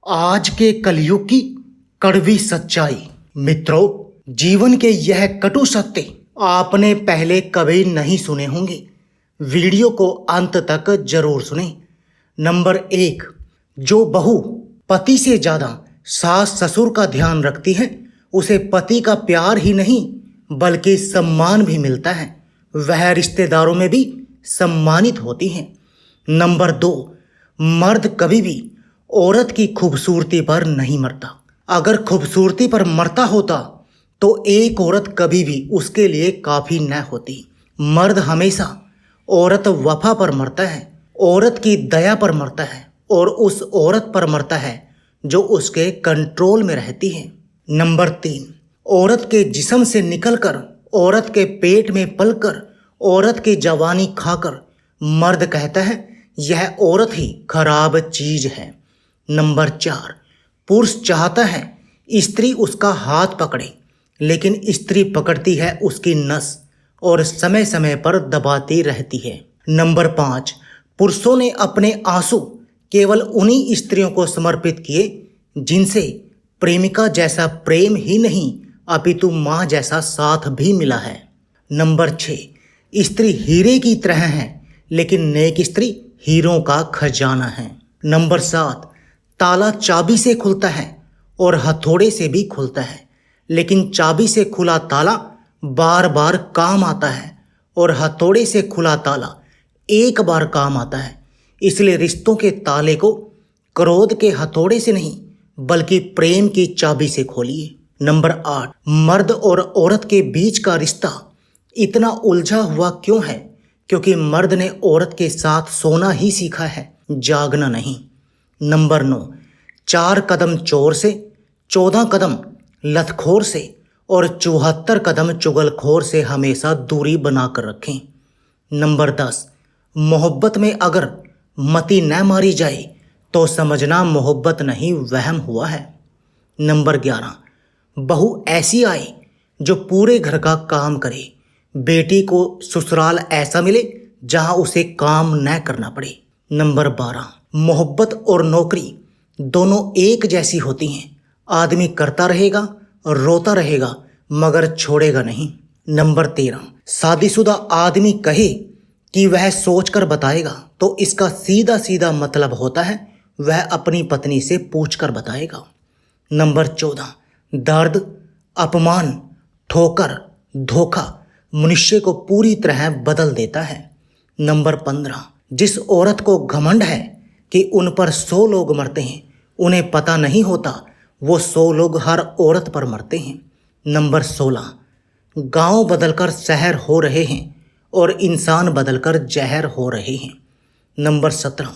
आज के कलयुग की कड़वी सच्चाई। मित्रों, जीवन के यह कटु सत्य आपने पहले कभी नहीं सुने होंगे। वीडियो को अंत तक जरूर सुने। नंबर 1, जो बहू पति से ज्यादा सास ससुर का ध्यान रखती है उसे पति का प्यार ही नहीं बल्कि सम्मान भी मिलता है। वह रिश्तेदारों में भी सम्मानित होती है। नंबर 2, मर्द कभी भी औरत की खूबसूरती पर नहीं मरता। अगर खूबसूरती पर मरता होता तो एक औरत कभी भी उसके लिए काफ़ी न होती। मर्द हमेशा औरत वफा पर मरता है, औरत की दया पर मरता है और उस औरत पर मरता है जो उसके कंट्रोल में रहती है। नंबर 3, औरत के जिस्म से निकलकर, औरत के पेट में पलकर, औरत की जवानी खाकर मर्द कहता है यह औरत ही खराब चीज है। नंबर 4, पुरुष चाहता है स्त्री उसका हाथ पकड़े, लेकिन स्त्री पकड़ती है उसकी नस और समय समय पर दबाती रहती है। नंबर 5, पुरुषों ने अपने आंसू केवल उन्हीं स्त्रियों को समर्पित किए जिनसे प्रेमिका जैसा प्रेम ही नहीं अपितु माँ जैसा साथ भी मिला है। नंबर 6, स्त्री हीरे की तरह है लेकिन नेक स्त्री हीरों का खजाना है। नंबर 7, ताला चाबी से खुलता है और हथौड़े से भी खुलता है, लेकिन चाबी से खुला ताला बार बार काम आता है और हथौड़े से खुला ताला एक बार काम आता है। इसलिए रिश्तों के ताले को क्रोध के हथौड़े से नहीं बल्कि प्रेम की चाबी से खोलिए। नंबर 8, मर्द और औरत के बीच का रिश्ता इतना उलझा हुआ क्यों है? क्योंकि मर्द ने औरत के साथ सोना ही सीखा है, जागना नहीं। नंबर 9, 4 कदम चोर से, 14 कदम लतखोर से और 74 कदम चुगलखोर से हमेशा दूरी बनाकर रखें। नंबर 10, मोहब्बत में अगर मती न मारी जाए तो समझना मोहब्बत नहीं वहम हुआ है। नंबर 11, बहू ऐसी आए जो पूरे घर का काम करे। बेटी को ससुराल ऐसा मिले जहां उसे काम न करना पड़े। नंबर 12, मोहब्बत और नौकरी दोनों एक जैसी होती हैं। आदमी करता रहेगा, रोता रहेगा मगर छोड़ेगा नहीं। नंबर 13, शादीशुदा आदमी कहे कि वह सोचकर बताएगा तो इसका सीधा सीधा मतलब होता है वह अपनी पत्नी से पूछकर बताएगा। नंबर 14, दर्द, अपमान, ठोकर, धोखा मनुष्य को पूरी तरह बदल देता है। नंबर 15, जिस औरत को घमंड है कि उन पर 100 लोग मरते हैं, उन्हें पता नहीं होता वो 100 लोग हर औरत पर मरते हैं। नंबर 16, गांव बदलकर शहर हो रहे हैं और इंसान बदलकर जहर हो रहे हैं। नंबर 17,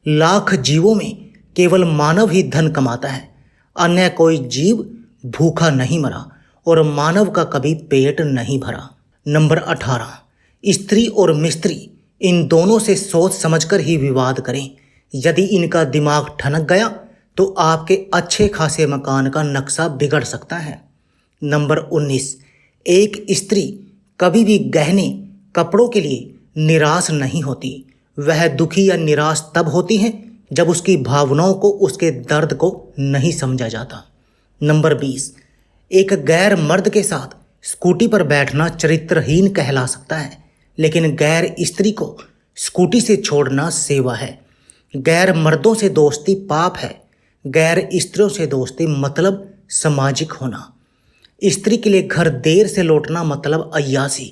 लाख जीवों में केवल मानव ही धन कमाता है, अन्य कोई जीव भूखा नहीं मरा और मानव का कभी पेट नहीं भरा। नंबर 18, स्त्री और मिस्त्री इन दोनों से सोच समझकर ही विवाद करें। यदि इनका दिमाग ठनक गया तो आपके अच्छे खासे मकान का नक्शा बिगड़ सकता है। नंबर 19, एक स्त्री कभी भी गहने कपड़ों के लिए निराश नहीं होती। वह दुखी या निराश तब होती है जब उसकी भावनाओं को, उसके दर्द को नहीं समझा जाता। नंबर 20, एक गैर मर्द के साथ स्कूटी पर बैठना चरित्रहीन कहला सकता है, लेकिन गैर स्त्री को स्कूटी से छोड़ना सेवा है। गैर मर्दों से दोस्ती पाप है, गैर स्त्रियों से दोस्ती मतलब सामाजिक होना। स्त्री के लिए घर देर से लौटना मतलब अय्यासी,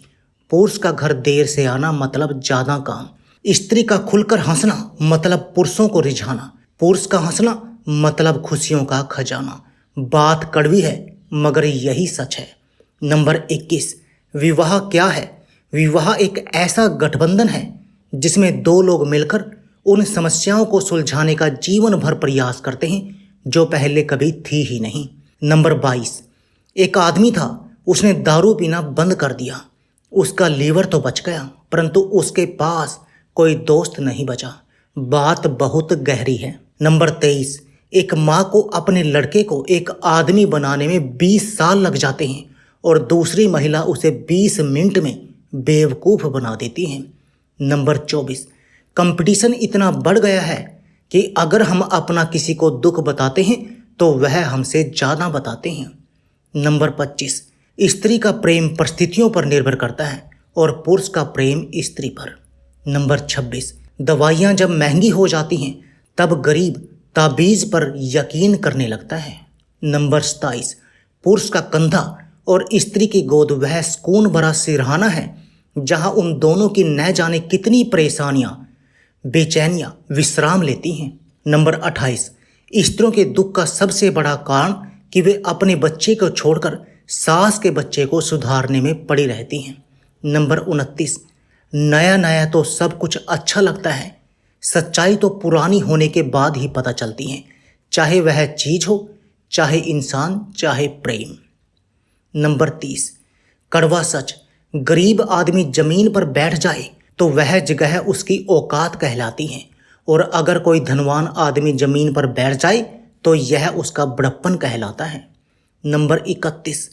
पुरुष का घर देर से आना मतलब ज़्यादा काम। स्त्री का खुलकर हंसना मतलब पुरुषों को रिझाना, पुरुष का हंसना मतलब खुशियों का खजाना। बात कड़वी है मगर यही सच है। नंबर 21, विवाह क्या है? विवाह एक ऐसा गठबंधन है जिसमें 2 लोग मिलकर उन समस्याओं को सुलझाने का जीवन भर प्रयास करते हैं जो पहले कभी थी ही नहीं। नंबर 22, एक आदमी था, उसने दारू पीना बंद कर दिया। उसका लीवर तो बच गया परंतु उसके पास कोई दोस्त नहीं बचा। बात बहुत गहरी है। नंबर 23, एक माँ को अपने लड़के को एक आदमी बनाने में 20 साल लग जाते हैं और दूसरी महिला उसे 20 मिनट में बेवकूफ़ बना देती है। नंबर 24, कंपटीशन इतना बढ़ गया है कि अगर हम अपना किसी को दुख बताते हैं तो वह हमसे ज़्यादा बताते हैं। नंबर 25, स्त्री का प्रेम परिस्थितियों पर निर्भर करता है और पुरुष का प्रेम स्त्री पर। नंबर 26, दवाइयाँ जब महंगी हो जाती हैं तब गरीब ताबीज़ पर यकीन करने लगता है। नंबर 27, पुरुष का कंधा और स्त्री की गोद वह सुकून भरा सिरहाना है जहां उन दोनों की न जाने कितनी परेशानियां, बेचैनियां विश्राम लेती हैं। नंबर 28, स्त्रियों के दुख का सबसे बड़ा कारण कि वे अपने बच्चे को छोड़कर सास के बच्चे को सुधारने में पड़ी रहती हैं। नंबर 29, नया नया तो सब कुछ अच्छा लगता है, सच्चाई तो पुरानी होने के बाद ही पता चलती है, चाहे वह चीज हो, चाहे इंसान, चाहे प्रेम। नंबर 30, कड़वा सच, गरीब आदमी जमीन पर बैठ जाए तो वह जगह उसकी औकात कहलाती है, और अगर कोई धनवान आदमी जमीन पर बैठ जाए तो यह उसका बड़प्पन कहलाता है। नंबर 31,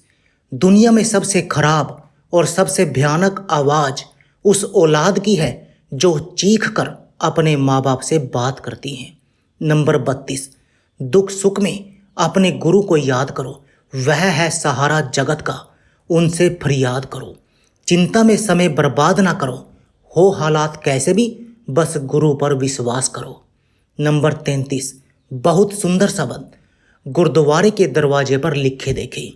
दुनिया में सबसे खराब और सबसे भयानक आवाज़ उस औलाद की है जो चीख कर अपने माँ बाप से बात करती है। नंबर 32, दुख सुख में अपने गुरु को याद करो, वह है सहारा जगत का, उनसे फरियाद करो। चिंता में समय बर्बाद ना करो, हो हालात कैसे भी बस गुरु पर विश्वास करो। नंबर 33, बहुत सुंदर शब्द गुरुद्वारे के दरवाजे पर लिखे देखे,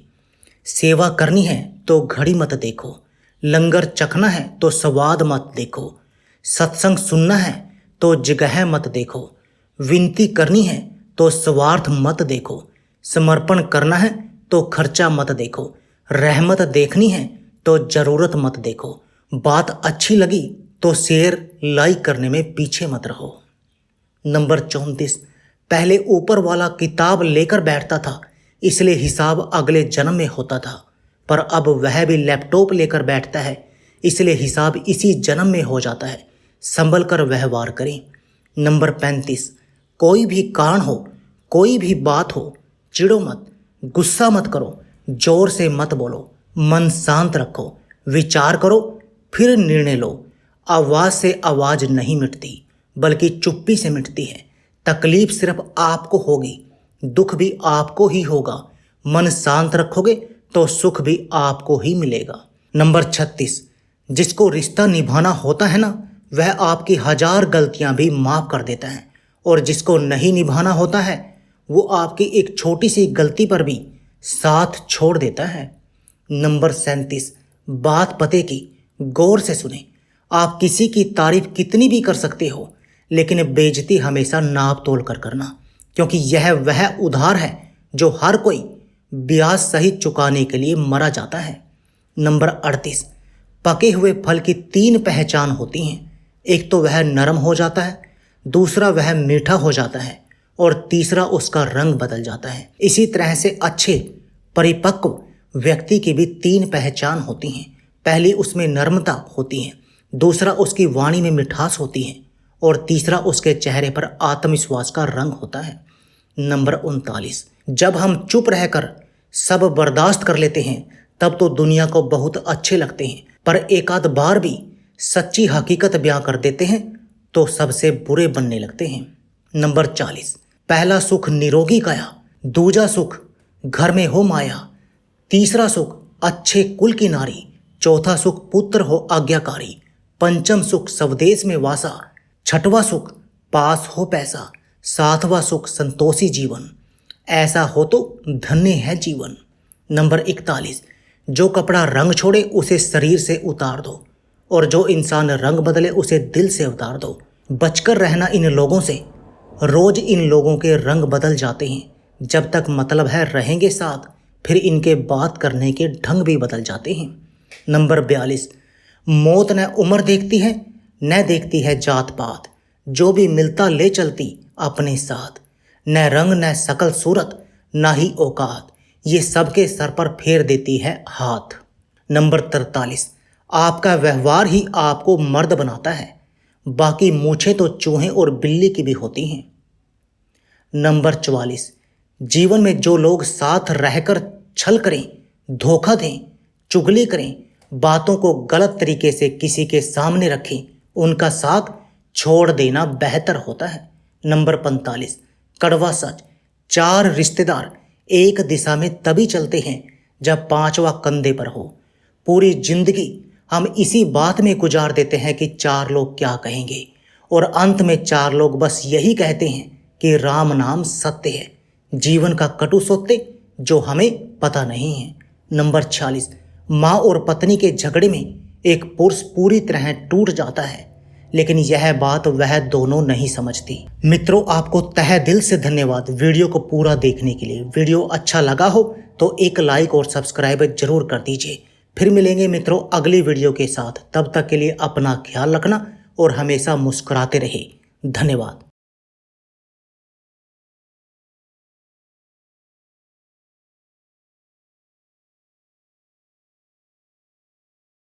सेवा करनी है तो घड़ी मत देखो, लंगर चखना है तो स्वाद मत देखो, सत्संग सुनना है तो जगह मत देखो, विनती करनी है तो स्वार्थ मत देखो, समर्पण करना है तो खर्चा मत देखो, रहमत देखनी है तो जरूरत मत देखो, बात अच्छी लगी तो शेयर लाइक करने में पीछे मत रहो। नंबर 34, पहले ऊपर वाला किताब लेकर बैठता था इसलिए हिसाब अगले जन्म में होता था, पर अब वह भी लैपटॉप लेकर बैठता है इसलिए हिसाब इसी जन्म में हो जाता है, संभल कर व्यवहार करें। नंबर 35, कोई भी कारण हो, कोई भी बात हो, चिढ़ो मत, गुस्सा मत करो, जोर से मत बोलो, मन शांत रखो, विचार करो फिर निर्णय लो। आवाज़ से आवाज़ नहीं मिटती बल्कि चुप्पी से मिटती है। तकलीफ सिर्फ आपको होगी, दुख भी आपको ही होगा, मन शांत रखोगे तो सुख भी आपको ही मिलेगा। नंबर 36, जिसको रिश्ता निभाना होता है ना वह आपकी 1000 गलतियां भी माफ़ कर देता है, और जिसको नहीं निभाना होता है वो आपकी एक छोटी सी गलती पर भी साथ छोड़ देता है। नंबर 37, बात पते की गौर से सुने, आप किसी की तारीफ कितनी भी कर सकते हो लेकिन बेइज्जती हमेशा नाप तोल कर करना, क्योंकि यह वह उधार है जो हर कोई ब्याज सहित चुकाने के लिए मरा जाता है। नंबर 38, पके हुए फल की 3 पहचान होती हैं, एक तो वह नरम हो जाता है, दूसरा वह मीठा हो जाता है और तीसरा उसका रंग बदल जाता है। इसी तरह से अच्छे परिपक्व व्यक्ति की भी 3 पहचान होती हैं, पहली उसमें नर्मता होती है, दूसरा उसकी वाणी में मिठास होती है और तीसरा उसके चेहरे पर आत्मविश्वास का रंग होता है। नंबर 39, जब हम चुप रहकर सब बर्दाश्त कर लेते हैं तब तो दुनिया को बहुत अच्छे लगते हैं, पर एक आध बार भी सच्ची हकीकत बयां कर देते हैं तो सबसे बुरे बनने लगते हैं। नंबर 40, पहला सुख निरोगी काया, दूजा सुख घर में हो माया, तीसरा सुख अच्छे कुल की नारी, चौथा सुख पुत्र हो आज्ञाकारी, पंचम सुख स्वदेश में वासा, छठवां सुख पास हो पैसा, सातवां सुख संतोषी जीवन, ऐसा हो तो धन्य है जीवन। नंबर 41, जो कपड़ा रंग छोड़े उसे शरीर से उतार दो और जो इंसान रंग बदले उसे दिल से उतार दो। बचकर रहना इन लोगों से, रोज इन लोगों के रंग बदल जाते हैं, जब तक मतलब है रहेंगे साथ फिर इनके बात करने के ढंग भी बदल जाते हैं। नंबर 42, मौत न उम्र देखती है न देखती है जात पात, जो भी मिलता ले चलती अपने साथ, न रंग न शकल सूरत न ही औकात, ये सबके सर पर फेर देती है हाथ। नंबर 43, आपका व्यवहार ही आपको मर्द बनाता है, बाकी मूछें तो चूहे और बिल्ली की भी होती हैं। नंबर 44, जीवन में जो लोग साथ रहकर छल करें, धोखा दें, चुगली करें, बातों को गलत तरीके से किसी के सामने रखें, उनका साथ छोड़ देना बेहतर होता है। नंबर 45, कड़वा सच। 4 रिश्तेदार एक दिशा में तभी चलते हैं जब 5वां कंधे पर हो। पूरी जिंदगी हम इसी बात में गुजार देते हैं कि 4 लोग क्या कहेंगे, और अंत में 4 लोग बस यही कहते हैं कि राम नाम सत्य है। जीवन का कटु सत्य जो हमें पता नहीं है। नंबर 46, माँ और पत्नी के झगड़े में एक पुरुष पूरी तरह टूट जाता है, लेकिन यह बात वह दोनों नहीं समझती। मित्रों, आपको तहे दिल से धन्यवाद वीडियो को पूरा देखने के लिए। वीडियो अच्छा लगा हो तो एक लाइक और सब्सक्राइब जरूर कर दीजिए। फिर मिलेंगे मित्रों अगली वीडियो के साथ। तब तक के लिए अपना ख्याल रखना और हमेशा मुस्कुराते रहे। धन्यवाद।